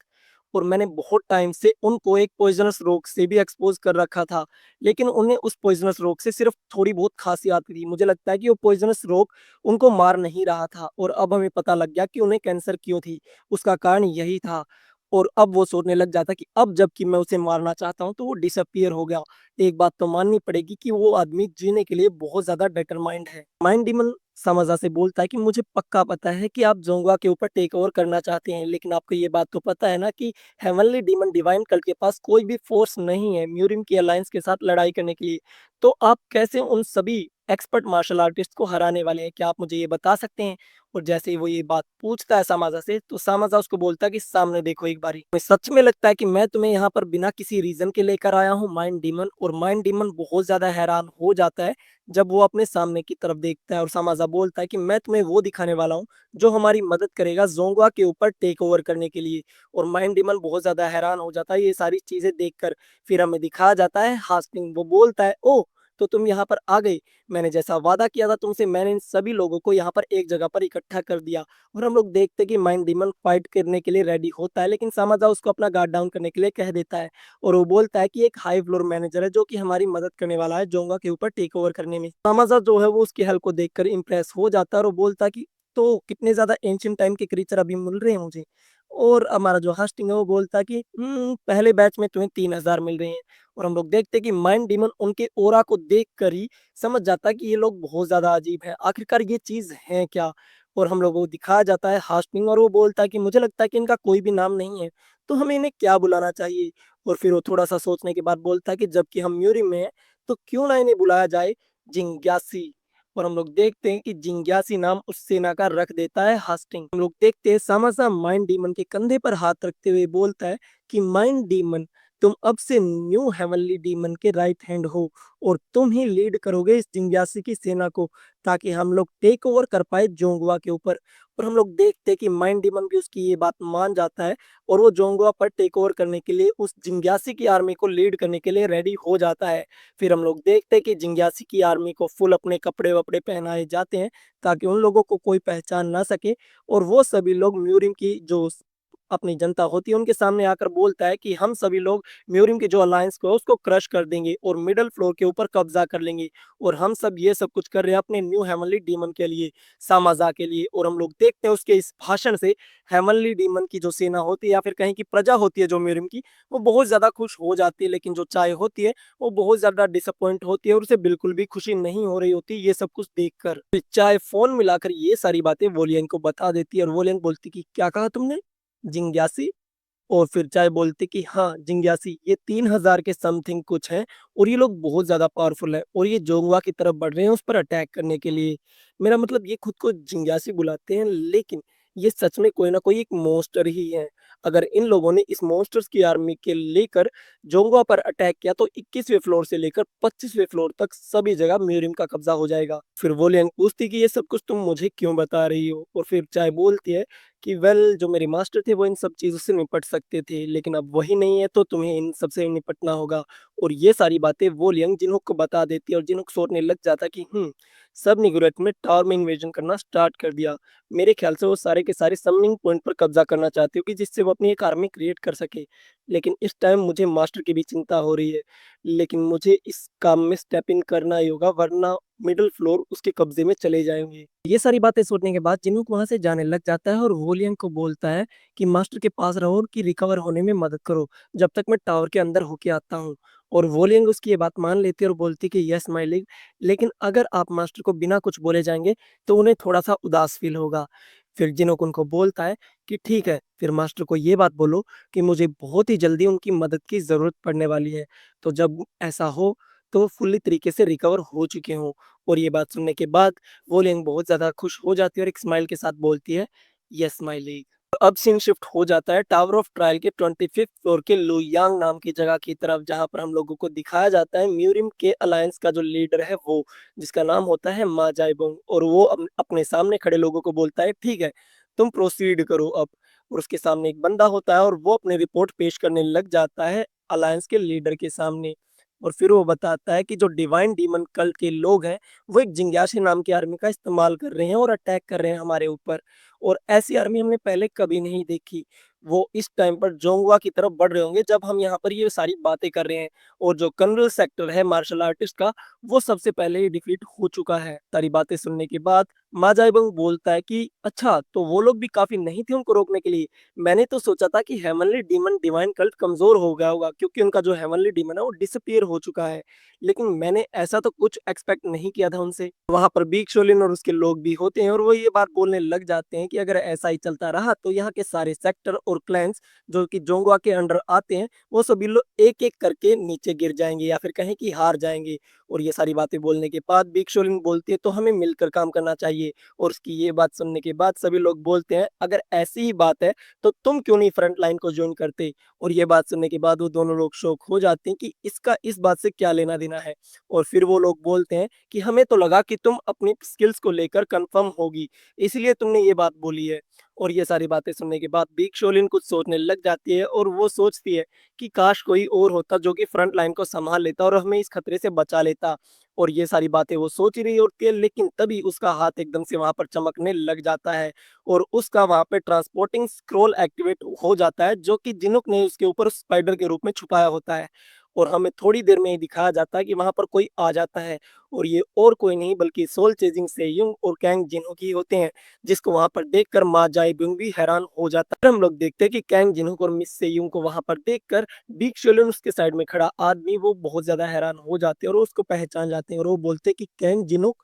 और मैंने बहुत टाइम से उनको एक पॉइज़नस रोग से भी एक्सपोज़ कर रखा था, लेकिन उन्हें उस पॉइज़नस रोग से सिर्फ़ थोड़ी बहुत खाँसी आती थी। मुझे लगता है कि वो पॉइज़नस रोग उनको मार नहीं रहा था और अब हमें पता लग गया कि उन्हें कैंसर क्यों थी, उसका कारण यही था। और अब वो सोचने लग जाता कि अब जबकि मैं उसे मारना चाहता हूँ, तो वो डिसअपीयर हो गया। एक बात तो माननी पड़ेगी कि वो आदमी जीने के लिए बहुत ज़्यादा डिटरमाइंड है। माइंड डीमन समाजा से बोलता है कि मुझे पक्का पता है कि आप जोंगा के ऊपर टेक ओवर करना चाहते हैं, लेकिन आपको ये बात तो पता है ना कि हेवनली डीमन डिवाइन कल्ट के पास कोई भी फोर्स नहीं है म्यूरिम की अलायंस के साथ लड़ाई करने के लिए। तो आप कैसे उन सभी एक्सपर्ट मार्शल आर्टिस्ट को हराने वाले हैं? क्या आप मुझे ये बता सकते हैं? और जैसे ही वो ये बात पूछता है सामाज़ा से, तो सामाज़ा उसको बोलता है कि सामने देखो एक बारी। तुम्हें सच में लगता है कि मैं तुम्हें यहाँ पर बिना किसी रीज़न के लेकर आया हूँ माइंड डीमन? और माइंड डीमन बहुत ज़्यादा हैरान हो जाता है जब वो अपने सामने की तरफ देखता है और सामाज़ा बोलता है कि मैं तुम्हें वो दिखाने वाला हूँ जो हमारी मदद करेगा ज़ोंगवा के ऊपर टेक ओवर करने के लिए। और माइंड डीमन बहुत ज़्यादा हैरान हो जाता है ये सारी चीज़ें देखकर। फिर हमें दिखाया जाता है हास्टिंग, वो बोलता है, ओह! तो तुम यहाँ पर आ गए। मैंने जैसा वादा किया था तुमसे, मैंने इन सभी लोगों को यहाँ पर एक जगह पर इकट्ठा कर दिया। और हम लोग देखते हैं कि माइंड डीमन फाइट करने के लिए रेडी होता है, लेकिन सामाज़ा उसको अपना गार्ड डाउन करने के लिए कह देता है और वो बोलता है कि एक हाई फ्लोर मैनेजर है जो कि हमारी मदद करने वाला है जोंगा के ऊपर टेक ओवर करने में। सामाज़ा जो है वो उसकी हेल्प को देखकर इम्प्रेस हो जाता है और वो बोलता है कि तो कितने ज़्यादा एंशिएंट टाइम के क्रीचर अभी मिल रहे हैं मुझे। और हमारा जो हॉस्टिंग है वो बोलता है कि पहले बैच में तुम्हें 3000 मिल रहे हैं। और हम लोग देखते हैं कि माइंड डीमन उनके ऑरा को देखकर ही समझ जाता है कि ये लोग बहुत ज़्यादा अजीब हैं। आखिरकार ये चीज़ है क्या? और हम लोगों को दिखाया जाता है हास्टिंग और वो बोलता है कि मुझे लगता है कि इनका कोई भी नाम नहीं है, तो हमें इन्हें क्या बुलाना चाहिए? और फिर वो थोड़ा-सा सोचने के बाद बोलता है कि जबकि हम म्यूरिम में हैं, तो क्यों ना इन्हें बुलाया जाए जिंग्यासी। और हम लोग देखते हैं कि जिंग्यासी नाम उस सेना का रख देता है हास्टिंग। हम लोग देखते हैं सामासा माइंड डीमन के कंधे पर हाथ रखते हुए बोलता है कि माइंड डीमन, तुम अब से न्यू हेवनली डीमन के राइट हैंड हो और तुम ही लीड करोगे इस जिंग्यासी की सेना को, ताकि हम लोग टेक ओवर कर पाए जोंगवा के ऊपर। और हम लोग देखते हैं कि माइंड डीमन भी उसकी ये बात मान जाता है और वो जोंगवा पर टेक ओवर करने के लिए उस जिंग्यासी की आर्मी को लीड करने के लिए रेडी हो जाता है। फिर हम लोग देखते हैं कि जिंग्यासी की आर्मी को फुल अपने कपड़े-वपड़े पहनाए जाते हैं ताकि उन लोगों को कोई पहचान ना सके और वो सभी लोग म्यूरिम की जो अपनी जनता होती है उनके सामने आकर बोलता है कि हम सभी लोग म्यूरिम की जो अलायंस को है उसको क्रश कर देंगे और मिडल फ्लोर के ऊपर कब्जा कर लेंगे और हम सब ये सब कुछ कर रहे हैं अपने न्यू हेवनली डीमन के लिए, सामाज़ा के लिए। और हम लोग देखते हैं उसके इस भाषण से हेवनली डीमन की जो सेना होती है या फिर कहीं की प्रजा होती है जो म्यूरिम की, वो बहुत ज़्यादा खुश हो जाती है, लेकिन जो चाय होती है वो बहुत ज़्यादा डिसअपॉइंट होती है और उसे बिल्कुल भी खुशी नहीं हो रही होती ये सब कुछ देखकर। फिर चाय फ़ोन मिलाकर ये सारी बातें वोलियन को बता देती है और वोलियन बोलती कि क्या कहा तुमने? जिंग्यासी? और फिर चाय बोलती कि हाँ, जिंग्यासी ये 3000 के समथिंग कुछ हैं और ये लोग बहुत ज़्यादा पावरफुल हैं और ये जोंगवा की तरफ बढ़ रहे हैं उस पर अटैक करने के लिए। मेरा मतलब ये खुद को जिंग्यासी बुलाते हैं, लेकिन ये सच में कोई ना कोई एक मॉन्स्टर ही है। अगर इन लोगों ने इस मॉन्स्टर्स की आर्मी के लेकर जोंगवा पर अटैक किया तो 21वें फ्लोर से लेकर 25वें फ्लोर तक सभी जगह म्यूरियम का कब्जा हो जाएगा। फिर वो लियांग पूछती कि ये सब कुछ तुम मुझे क्यों बता रही हो? और फिर चाय बोलती है कि वेल जो मेरे मास्टर थे वो इन सब चीज़ों से निपट सकते थे, लेकिन अब वही नहीं है तो तुम्हें इन सब से निपटना होगा। और ये सारी बातें वो लियांग जिन्हों को बता देती है और जिन्हों सोचने लग जाता है कि सब निगुरेट में टावर में इन्वेजन करना स्टार्ट कर दिया। मेरे ख्याल से वो सारे के सारे सबमिंग पॉइंट पर कब्जा करना चाहते हो कि जिससे वो अपनी एक आर्मी क्रिएट कर सके। लेकिन इस टाइम मुझे मास्टर की भी चिंता हो रही है, लेकिन मुझे इस काम में स्टेप इन करना ही होगा वरना मिडल फ्लोर उसके कब्जे में चले जाएंगे। ये सारी बातें सोचने के बाद जिन्हों वहां से जाने लग जाता है और वोलियन को बोलता है कि मास्टर के पास रहो और कि रिकवर होने में मदद करो जब तक मैं टावर के अंदर होके आता हूँ। और वोलियंग उसकी ये बात मान लेती है और बोलती कि यस माय लीग, लेकिन अगर आप मास्टर को बिना कुछ बोले जाएंगे तो उन्हें थोड़ा-सा उदास फ़ील होगा। फिर जिनोक उनको बोलता है कि ठीक है, फिर मास्टर को ये बात बोलो कि मुझे बहुत ही जल्दी उनकी मदद की ज़रूरत पड़ने वाली है। तो जब ऐसा हो, तो वो फुल्ली तरीके से रिकवर हो चुके हों। और ये बात सुनने के बाद वो लियांग बहुत ज़्यादा खुश हो जाती है और एक स्माइल के साथ बोलती है, "यस माय लीग।" अब सीन शिफ्ट हो जाता है टावर ऑफ ट्रायल के 25th फ्लोर के लुयांग नाम की जगह की तरफ, जहाँ पर हम लोगों को दिखाया जाता है म्यूरिम के अलायंस का जो लीडर है वो, जिसका नाम होता है मा जाइबोंग। और वो अपने सामने खड़े लोगों को बोलता है, ठीक है, तुम प्रोसीड करो अब। और उसके सामने एक बंदा होता है और वो अपनी रिपोर्ट पेश करने लग जाता है अलायंस के लीडर के सामने। और फिर वो बताता है कि जो डिवाइन डीमन कल्ट के लोग हैं, वो एक जिंग्याशी नाम की आर्मी का इस्तेमाल कर रहे हैं और अटैक कर रहे हैं हमारे ऊपर। और ऐसी आर्मी हमने पहले कभी नहीं देखी। वो इस टाइम पर जोंगवा की तरफ बढ़ रहे होंगे जब हम यहाँ पर ये सारी बातें कर रहे हैं। और जो कर्नल सेक्टर है मार्शल आर्टिस्ट का, वो सबसे पहले ही डिफीट हो चुका है। सारी बातें सुनने के बाद मा जाइबंग बोलता है कि अच्छा, तो वो लोग भी काफी नहीं थे उनको रोकने के लिए। मैंने तो सोचा था कि हेवनली डीमन डिवाइन कल्ट कमजोर हो गया होगा क्योंकि उनका जो हेवनली डीमन है वो डिसअपीयर हो चुका है। लेकिन मैंने ऐसा तो कुछ एक्सपेक्ट नहीं किया था उनसे। वहां पर बीक शोलिन और उसके लोग भी होते हैं और वो ये बात बोलने लग जाते हैं कि अगर ऐसा ही चलता रहा तो यहाँ के सारे सेक्टर और क्लैंस जो कि जोंगवा के अंडर आते हैं, वो सभी लोग एक एक करके नीचे गिर जाएंगे या फिर कहें कि हार जाएंगे। और ये सारी बातें बोलने के बाद बीक शोलिन बोलती है तो हमें मिलकर काम करना चाहिए। और उसकी ये बात सुनने के बाद सभी लोग बोलते हैं अगर ऐसी ही बात है तो तुम क्यों नहीं फ्रंट लाइन को ज्वाइन करते। और ये बात सुनने के बाद वो दोनों लोग शौक हो जाते हैं कि इसका इस बात से क्या लेना देना है। और फिर वो लोग बोलते हैं कि हमें तो लगा कि तुम अपनी स्किल्स को लेकर कंफर्म होगी, इसलिए तुमने ये बात बोली है। और ये सारी बातें सुनने के बाद बीक शोलिन कुछ सोचने लग जाती है और वो सोचती है कि काश कोई और होता जो कि फ्रंट लाइन को संभाल लेता और हमें इस खतरे से बचा लेता। और ये सारी बातें वो सोच ही रही होती है, लेकिन तभी उसका हाथ एकदम से वहां पर चमकने लग जाता है और उसका वहां पे ट्रांसपोर्टिंग स्क्रोल एक्टिवेट हो जाता है जो कि जिनुक ने उसके ऊपर स्पाइडर के रूप में छुपाया होता है। और हमें थोड़ी देर में ही दिखाया जाता है कि वहां पर कोई आ जाता है और ये और कोई नहीं बल्कि सोल चेजिंग सेयुंग और कैंग जिन्हों की होते हैं, जिसको वहां पर देखकर मा जाइबुंग भी हैरान हो जाता है। हम लोग देखते हैं कि कैंग जिन्हों और मिस सेयुंग को वहां पर देखकर बीक शोलन उसके साइड में खड़ा आदमी वो बहुत ज्यादा हैरान हो जाते हैं और उसको पहचान जाते हैं और वो बोलते हैं कि कैंग जिनुक,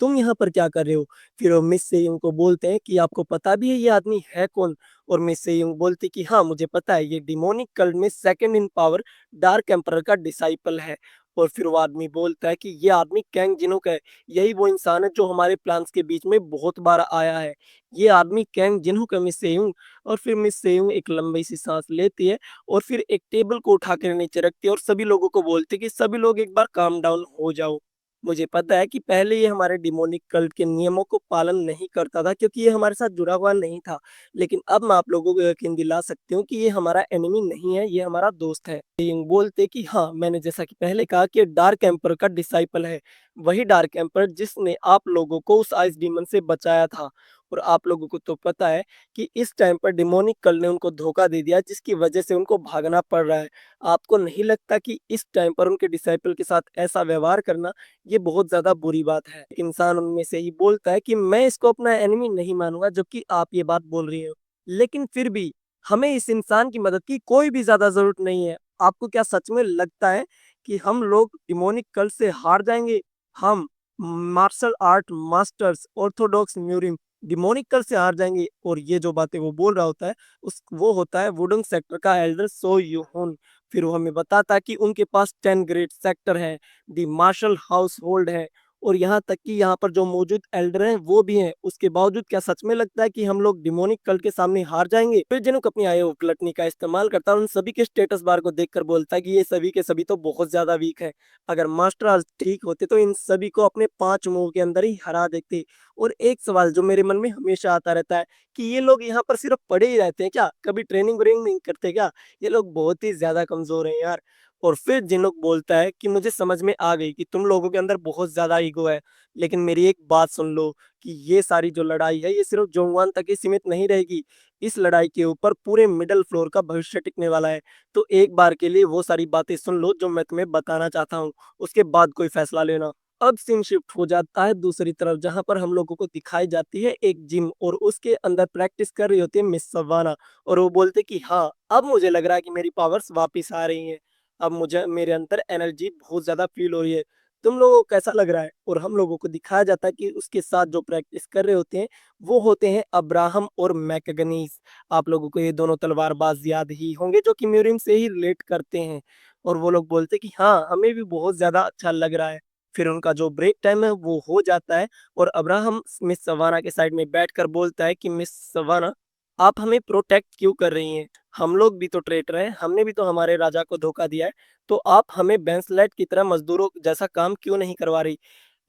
तुम यहाँ पर क्या कर रहे हो? फिर वो मिस सेयुंग को बोलते हैं कि आपको पता भी है ये आदमी है कौन? और मिस सेयुंग बोलती कि हाँ मुझे पता है, ये डिमोनिक कल्ट में second in power dark emperor का डिसाइपल है। और फिर वो आदमी बोलता है कि ये आदमी कैंग जिनुक है, यही वो इंसान है जो हमारे प्लान्स के बीच में बहुत बार आया है। ये आदमी कैंग जिनुक है मिस सेयुंग। और फिर मिस सेयुंग एक लंबी सी सांस लेती है और फिर एक टेबल को उठा कर नीचे रखती है और सभी लोगों को बोलती है कि सभी लोग एक बार काम डाउन हो जाओ। मुझे पता है कि पहले ये हमारे डिमोनिक कल्ट के नियमों को पालन नहीं करता था क्योंकि ये हमारे साथ जुड़ा हुआ नहीं था, लेकिन अब मैं आप लोगों को यकीन दिला सकती हूँ कि ये हमारा एनिमी नहीं है, ये हमारा दोस्त है। किंग बोलते कि हाँ, मैंने जैसा कि पहले कहा कि डार्क एम्पर का डिसाइपल है, वही डार्क एम्पर जिसने आप लोगों को उस आइस डीमन से बचाया था। और आप लोगों को तो पता है कि इस टाइम पर डिमोनिक कल ने उनको धोखा दे दिया जिसकी वजह से उनको भागना पड़ रहा है। आपको नहीं लगता कि इस टाइम पर उनके डिसाइपल के साथ ऐसा व्यवहार करना ये बहुत ज्यादा बुरी बात है? इंसान उनमें से ही बोलता है कि मैं इसको अपना एनिमी नहीं मानूंगा, जबकि आप ये बात बोल रही हो। लेकिन फिर भी हमें इस इंसान की मदद की कोई भी ज्यादा जरूरत नहीं है। आपको क्या सच में लगता है कि हम लोग डिमोनिक कल्ट से हार जाएंगे? हम मार्शल आर्ट मास्टर्स ऑर्थोडॉक्स म्यूरिम डिमोनिक कल्ट से हार जाएंगे? और ये जो बातें वो बोल रहा होता है उस वो होता है वुडंग सेक्टर का एल्डर सो यूहोन। फिर वो हमें बताता है कि उनके पास 10 ग्रेट सेक्टर है, दी मार्शल हाउस होल्ड है और यहाँ तक कि यहाँ पर जो मौजूद एल्डर हैं वो भी हैं। उसके बावजूद क्या सच में लगता है कि हम लोग डिमोनिक कल्ट के सामने हार जाएँगे? फिर जिनुक अपनी आय उगलटनी का इस्तेमाल करता है और उन सभी के स्टेटस बार को देखकर बोलता है कि ये सभी के सभी तो बहुत ज़्यादा वीक हैं। अगर मास्टर आज ठीक होते तो इन सभी को अपने 5 मूव के अंदर ही हरा देते। और एक सवाल जो मेरे मन में हमेशा आता रहता है कि ये लोग यहाँ पर सिर्फ पढ़े ही रहते हैं क्या? कभी ट्रेनिंग व्रेनिंग नहीं करते क्या? ये लोग बहुत ही ज़्यादा कमज़ोर हैं यार। और फिर जिनोक बोलता है कि मुझे समझ में आ गई कि तुम लोगों के अंदर बहुत ज़्यादा ईगो है। लेकिन मेरी एक बात सुन लो कि ये सारी जो लड़ाई है ये सिर्फ जोंगवान तक ही सीमित नहीं रहेगी। इस लड़ाई के ऊपर पूरे मिडल फ्लोर का भविष्य टिकने वाला है। तो एक बार के लिए वो सारी बातें सुन लो जो मैं तुम्हें बताना चाहता हूँ। उसके बाद कोई फैसला लेना। अब सीन शिफ्ट हो जाता है दूसरी तरफ जहाँ पर हम लोगों को दिखाई जाती है एक जिम और उसके अंदर प्रैक्टिस कर रही होती है मिस सवाना। और वो बोलते कि हाँ, अब मुझे लग रहा है कि मेरी पावर्स वापिस आ रही हैं। अब मुझे मेरे अंदर एनर्जी बहुत ज़्यादा फ़ील हो रही है। तुम लोगों को कैसा लग रहा है? और हम लोगों को दिखाया जाता है कि उसके साथ जो प्रैक्टिस कर रहे होते हैं, वो होते हैं अब्राहम और मैकगनीज़। आप लोगों को ये दोनों तलवारबाज़ याद ही होंगे जो कि म्यूरिम से ही रिलेट करते हैं। और वो लोग बोलते हैं कि हाँ, हमें भी बहुत ज़्यादा अच्छा लग रहा है। फिर उनका जो ब्रेक टाइम है वो हो जाता है और अब्राहम मिस सवाना के साइड में बैठकर बोलता है कि मिस सवाना, आप हमें प्रोटेक्ट क्यों कर रही हैं? हम लोग भी तो ट्रेटर हैं, हमने भी तो हमारे राजा को धोखा दिया है, तो आप हमें बेंसलेट की तरह मज़दूरों जैसा काम क्यों नहीं करवा रही?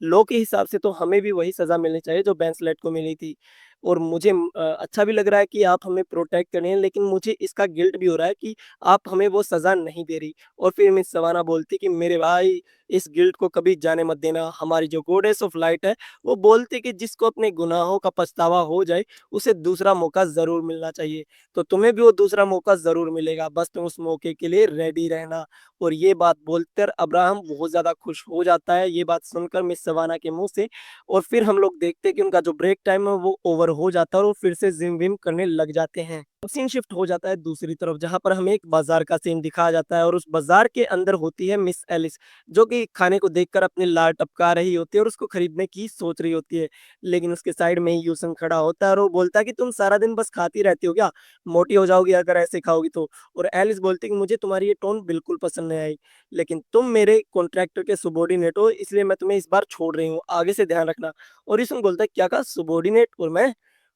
लॉ के हिसाब से तो हमें भी वही सज़ा मिलनी चाहिए जो बेंसलेट को मिली थी। और मुझे अच्छा भी लग रहा है कि आप हमें प्रोटेक्ट कर रही हैं, लेकिन मुझे इसका गिल्ट भी हो रहा है कि आप हमें वो सज़ा नहीं दे रही। और फिर मिस सवाना बोलती कि मेरे भाई, इस गिल्ट को कभी जाने मत देना। हमारी जो गॉडेस ऑफ लाइट है, वो बोलती कि जिसको अपने गुनाहों का पछतावा हो जाए, उसे दूसरा मौका ज़रूर मिलना चाहिए। तो तुम्हें भी वो दूसरा मौका ज़रूर मिलेगा, बस तुम उस मौके के लिए रेडी रहना। और ये बात बोलकर अब्राहम बहुत ज़्यादा खुश हो जाता है, ये बात सुनकर मिस सवाना के मुँह से। और फिर हम लोग देखते हैं कि उनका जो ब्रेक टाइम है वो ओवर हो जाता है और वो फिर से जिम-विम करने लग जाते हैं। अब सीन शिफ्ट हो जाता है दूसरी तरफ जहाँ पर हमें एक बाज़ार का सीन दिखाया जाता है और उस बाज़ार के अंदर होती है मिस एलिस, जो कि खाने को देखकर अपने लार टपका रही होती है और उसको खरीदने की सोच रही होती है। लेकिन उसके साइड में ही यूसुन खड़ा होता है और वो बोलता है कि तुम सारा दिन बस खाती रहती हो क्या? मोटी हो जाओगी अगर ऐसे खाओगी तो। और एलिस बोलती है कि मुझे तुम्हारी ये टोन बिल्कुल पसंद नहीं आई। लेकिन तुम मेरे कॉन्ट्रैक्टर के सबॉर्डिनेट हो, इसलिए मैं तुम्हें इस बार छोड़ रही हूँ, आगे से ध्यान रखना। और यूसुन बोलता है क्या कहा, सबॉर्डिनेट और मैं?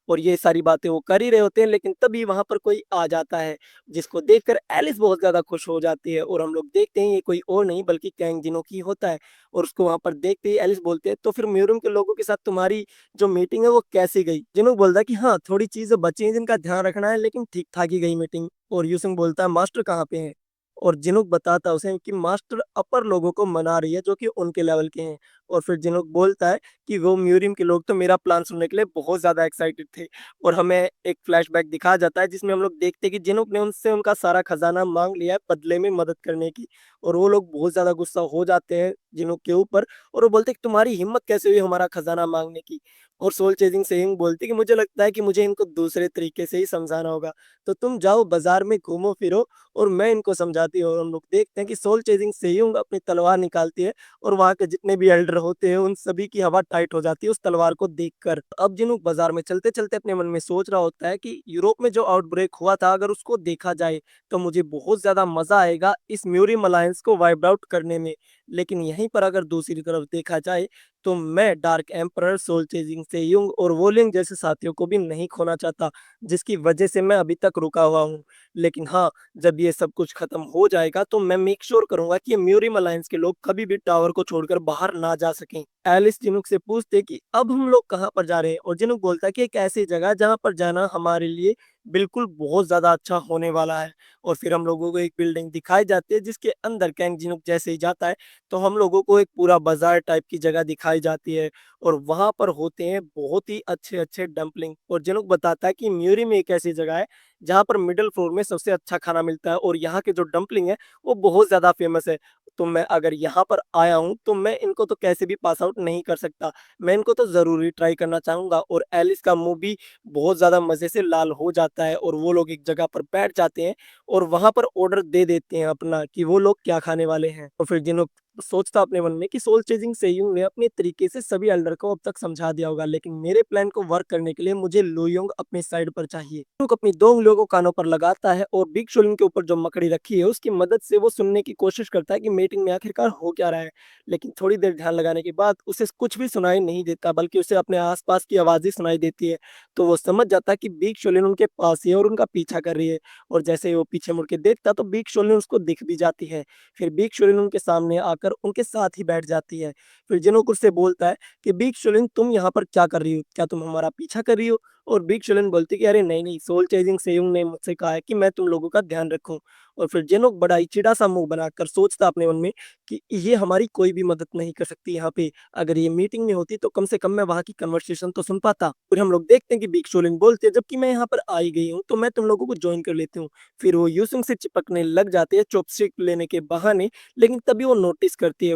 और ये सारी बातें वो कर ही रहे होते हैं, लेकिन तभी वहाँ पर कोई आ जाता है, जिसको देखकर एलिस बहुत ज़्यादा खुश हो जाती है। और हम लोग देखते हैं ये कोई और नहीं बल्कि कैंग जिनोकी होता है। और उसको वहाँ पर देखते ही एलिस बोलते हैं, तो फिर म्यूरम के लोगों के साथ तुम्हारी जो मीटिंग है वो कैसी गई? जिनोक बोलता है कि हाँ, थोड़ी चीज़ें बची हैं जिनका ध्यान रखना है, लेकिन ठीक-ठाक ही गई मीटिंग। और यूसुन बोलता है मास्टर कहाँ पे हैं? और जिनुक बताता है उसे कि मास्टर अपर लोगों को मना रही है जो कि उनके लेवल के हैं। और फिर जिनुक बोलता है कि वो म्यूरियम के लोग तो मेरा प्लान सुनने के लिए बहुत ज़्यादा एक्साइटेड थे। और हमें एक फ्लैशबैक दिखाया जाता है जिसमें हम लोग देखते हैं कि जिनुक ने उनसे उनका सारा खजाना माँग लिया है बदले में मदद करने की। और वो लोग बहुत ज़्यादा गुस्सा हो जाते हैं जिनुक के ऊपर और वो बोलते हैं कि तुम्हारी हिम्मत कैसे हुई हमारा खजाना माँगने की? और सोल चेजिंग सेइंग बोलती है कि मुझे लगता है कि मुझे इनको दूसरे तरीके से ही समझाना होगा। तो तुम जाओ बाज़ार में घूमो-फिरो और मैं इनको समझाती हूँ। और हम लोग देखते हैं कि सोल चेजिंग सेइंग अपनी तलवार निकालती है और वहाँ के जितने भी एल्डर होते हैं उन सभी की हवा टाइट हो जाती है उस तलवार को देखकर। अब जिनुक बाजार में चलते-चलते अपने मन में सोच रहा होता है कि यूरोप में जो आउटब्रेक हुआ था अगर उसको देखा जाए तो मुझे बहुत ज़्यादा मज़ा आएगा इस म्यूरियम अलायंस को वाइप आउट करने में। लेकिन यहीं पर अगर दूसरी तरफ देखा जाए तो मैं dark emperor, soul chasing saying और वोलिंग जैसे साथियों को भी नहीं खोना चाहता, जिसकी वजह से मैं अभी तक रुका हुआ हूँ। लेकिन हाँ, जब ये सब कुछ खत्म हो जाएगा तो मैं मेक श्योर करूँगा कि ये म्यूरियम अलायंस के लोग कभी भी टावर को छोड़कर बाहर ना जा सकें। एलिस जिनुक से पूछते कि अब हम लोग कहाँ पर जा रहे हैं? और जिनुक बोलता है कि एक ऐसी जगह जहाँ पर जाना हमारे लिए बिल्कुल बहुत ज़्यादा अच्छा होने वाला है। और फिर हम लोगों को एक बिल्डिंग दिखाई जाती है जिसके अंदर कैंग जिनुक जैसे ही जाता है तो हम लोगों को एक पूरा बाज़ार टाइप की जगह दिखाई जाती है। और वहाँ पर होते हैं बहुत ही अच्छे-अच्छे डम्पलिंग। और जिनुक बताता है कि म्यूरियम एक ऐसी जगह है जहाँ पर मिडल फ्लोर में सबसे अच्छा खाना मिलता है और यहाँ के जो डम्पलिंग है वो बहुत ज़्यादा फेमस है। तो मैं अगर यहाँ पर आया हूँ तो मैं इनको तो कैसे भी पास आउट नहीं कर सकता। मैं इनको तो ज़रूर ही ट्राई करना चाहूँगा। और एलिस का मुँह भी बहुत ज़्यादा मज़े से लाल हो जाता है और वो लोग एक जगह पर बैठ जाते हैं और वहाँ पर ऑर्डर दे देते हैं अपना कि वो लोग क्या खाने वाले हैं। तो फिर जिनुक सोचता अपने मन में कि सोल चेजिंग सेयुंग ने अपने तरीके से सभी एल्डर को अब तक समझा दिया होगा, लेकिन मेरे प्लान को वर्क करने के लिए मुझे लुयोंग अपनी साइड पर चाहिए। लुक अपनी 2 उँगलियों को कानों पर लगाता है और बिग शोलिन के ऊपर जो मकड़ी रखी है उसकी मदद से वो सुनने की कोशिश करता है कि मीटिंग में आखिरकार हो क्या रहा है। लेकिन थोड़ी देर ध्यान लगाने के बाद उसे कुछ भी सुनाई नहीं देता, बल्कि उसे अपने आस-पास की आवाज़ें सुनाई देती है। तो वो समझ जाता है कि बिग शोलिन उनके पास ही है और उनका पीछा कर रही है। और जैसे ही वो पीछे मुड़ के देखता तो बिग शोलिन उसको दिख भी जाती है। फिर बिग शोलिन उनके सामने आकर उनके साथ ही बैठ जाती है। फिर जिनोक उससे बोलता है कि बिग शोलिन तुम यहाँ पर क्या कर रही हो? क्या तुम हमारा पीछा कर रही हो? और बिग शोलिन बोलती है कि अरे नहीं-नहीं, सोल चेजिंग सेयुंग ने मुझसे कहा है कि मैं तुम लोगों का ध्यान रखूँ। और फिर जिनोक बड़ा ही चिढ़ा-सा मुँह बनाकर सोचता अपने मन में कि ये हमारी कोई भी मदद नहीं कर सकती यहाँ पे। अगर ये मीटिंग नहीं होती तो कम से कम मैं वहाँ की कन्वर्सेशन तो सुन पाता। फिर हम लोग देखते हैं कि बिग शोलिन बोलती है, जबकि मैं यहाँ पर आ ही गई हूँ तो मैं तुम लोगों को जॉइन कर लेती हूँ। फिर वो यूसुंग से चिपकने लग जाते हैं चॉपस्टिक लेने के बहाने, लेकिन तभी वो नोटिस करती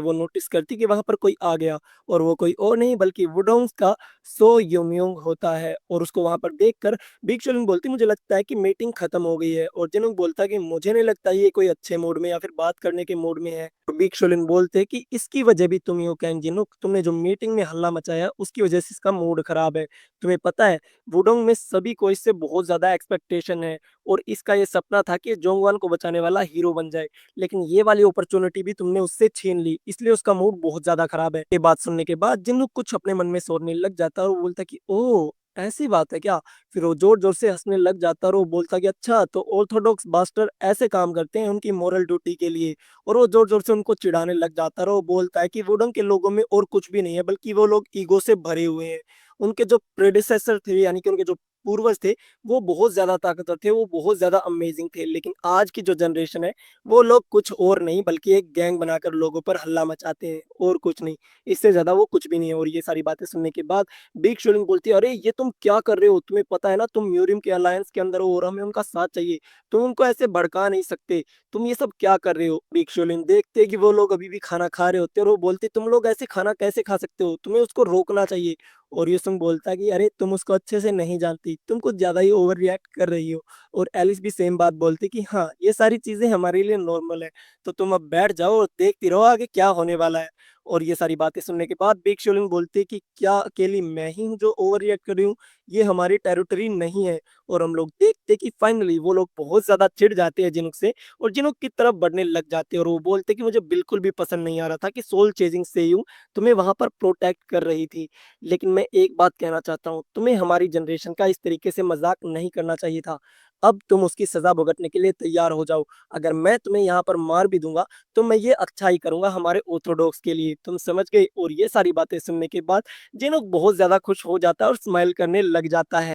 है कि वहाँ पर कोई आ गया और वो कोई और नहीं बल्कि वुडोंग का सो यूमयोंग होता है। और उसको वहाँ पर देखकर बिग शोलिन बोलती, मुझे लगता है कि मीटिंग खत्म हो गई है। और जिनोंग बोलता है कि मुझे नहीं लगता ये कोई अच्छे मूड में या फिर बात करने के मूड में है। तो बिग शोलिन बोलते हैं कि इसकी वजह भी तुम ही हो कैंग जिनुक, तुमने जो मीटिंग में हल्ला मचाया उसकी वजह से इसका मूड खराब है। तुम्हें पता है, वुडोंग में सभी को इससे बहुत ज्यादा एक्सपेक्टेशन है और इसका ये सपना था कि जोंगवान को बचाने वाला हीरो बन जाए, लेकिन ये वाली अपॉर्चुनिटी भी तुमने उससे छीन ली, इसलिए उसका मूड बहुत ज़्यादा खराब है। ये बात सुनने के बाद जिन्हों कुछ अपने मन में सोचने लग जाता है और वो बोलता है कि ओह! ऐसी बात है क्या? फिर वो ज़ोर-ज़ोर से हँसने लग जाता है और वो बोलता है कि अच्छा, तो ऑर्थोडॉक्स बास्टर ऐसे काम करते हैं उनकी मोरल ड्यूटी के लिए। और वो ज़ोर-ज़ोर से उनको चिढ़ाने लग जाता है और वो बोलता है कि वुडन के लोगों में और कुछ भी नहीं है, बल्कि वो लोग ईगो से भरे हुए हैं। उनके जो प्रेडेसेसर थे, यानी कि उनके जो पूर्वज थे, वो बहुत ज़्यादा ताकतवर थे, वो बहुत ज़्यादा अमेज़िंग थे। लेकिन आज की जो जनरेशन है, वो लोग कुछ और नहीं बल्कि एक गैंग बनाकर लोगों पर हल्ला मचाते हैं और कुछ नहीं। इससे ज़्यादा वो कुछ भी नहीं है। और ये सारी बातें सुनने के बाद बिग शोलिंग बोलती है, "अरे! ये तुम क्या कर रहे हो? तुम्हें पता है ना तुम म्यूरिम के अलायंस के अंदर हो और हमें उनका साथ चाहिए। तुम उनको ऐसे भड़का नहीं सकते। तुम ये सब क्या कर रहे हो?" बिग शोलिंग देखते हैं कि वो लोग अभी भी खाना खा रहे होते हैं और वो बोलते, "तुम लोग ऐसे खाना कैसे खा सकते हो? तुम्हें उसको रोकना चाहिए।" और युसुंग बोलता है कि अरे तुम उसको अच्छे से नहीं जानती, तुम कुछ ज़्यादा ही ओवर रिएक्ट कर रही हो। और एलिस भी सेम बात बोलती है कि हाँ, ये सारी चीज़ें हमारे लिए नॉर्मल है, तो तुम अब बैठ जाओ और देखती रहो आगे क्या होने वाला है। और ये सारी बातें सुनने के बाद बिग शोलिंग बोलती है कि क्या अकेली मैं ही हूँ जो ओवर रिएक्ट कर रही हूँ? ये हमारी टेरिटरी नहीं है। और हम लोग देखते हैं कि फाइनली वो लोग बहुत ज़्यादा चिढ़ जाते हैं जिनुक से और जिनुक की तरफ बढ़ने लग जाते हैं और वो बोलते हैं कि मुझे बिल्कुल भी पसंद नहीं आ रहा था कि सोल चेजिंग सेयू तुम्हें वहाँ पर प्रोटेक्ट कर रही थी। लेकिन मैं एक बात कहना चाहता हूँ, तुम्हें हमारी जनरेशन का इस तरीके से मज़ाक नहीं करना चाहिए था। अब तुम उसकी सज़ा भुगतने के लिए तैयार हो जाओ। अगर मैं तुम्हें यहाँ पर मार भी दूँगा, तो मैं ये अच्छा ही करूँगा हमारे ऑर्थोडॉक्स के लिए। तुम समझ गए? और ये सारी बातें सुनने के बाद जिनोक बहुत ज़्यादा खुश हो जाता है और स्माइल करने लग जाता है।